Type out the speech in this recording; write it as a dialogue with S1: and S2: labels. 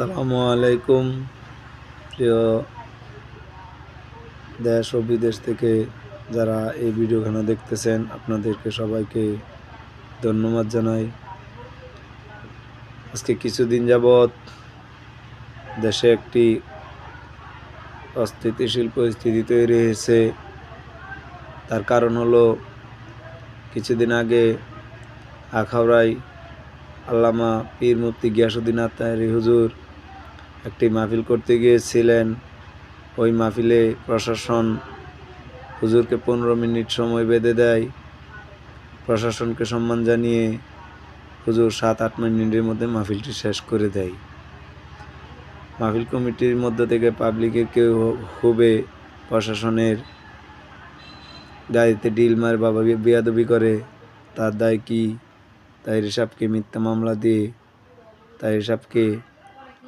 S1: আসসালামু আলাইকুম। প্রিয় দেশ ও বিদেশ থেকে যারা এই ভিডিওখানা দেখতেছেন, আপনাদেরকে সবাইকে ধন্যবাদ জানাই। আজকে কিছুদিন যাবৎ দেশে একটি অস্থিতিশীল পরিস্থিতি তৈরি হয়েছে। তার কারণ হলো, কিছুদিন আগে আখাউড়ায় আল্লামা পীর মুফতি গিয়াসউদ্দিন আত্মারি হুজুর একটি মাহফিল করতে গিয়েছিলেন। ওই মাহফিলে প্রশাসন হুজুরকে 15 মিনিট সময় বেঁধে দেয়। প্রশাসনকে সম্মান জানিয়ে হুজুর 7-8 মিনিটের মধ্যে মাহফিলটি শেষ করে দেয়। মাহফিল কমিটির মধ্য থেকে পাবলিকের কেউ হবে প্রশাসনের গাড়িতে ডিল মার বাবা বেয়াদবি করে, তার দায় কি? তাহির সাহেবকে মিথ্যা মামলা দিয়ে তাহির সাহেবকে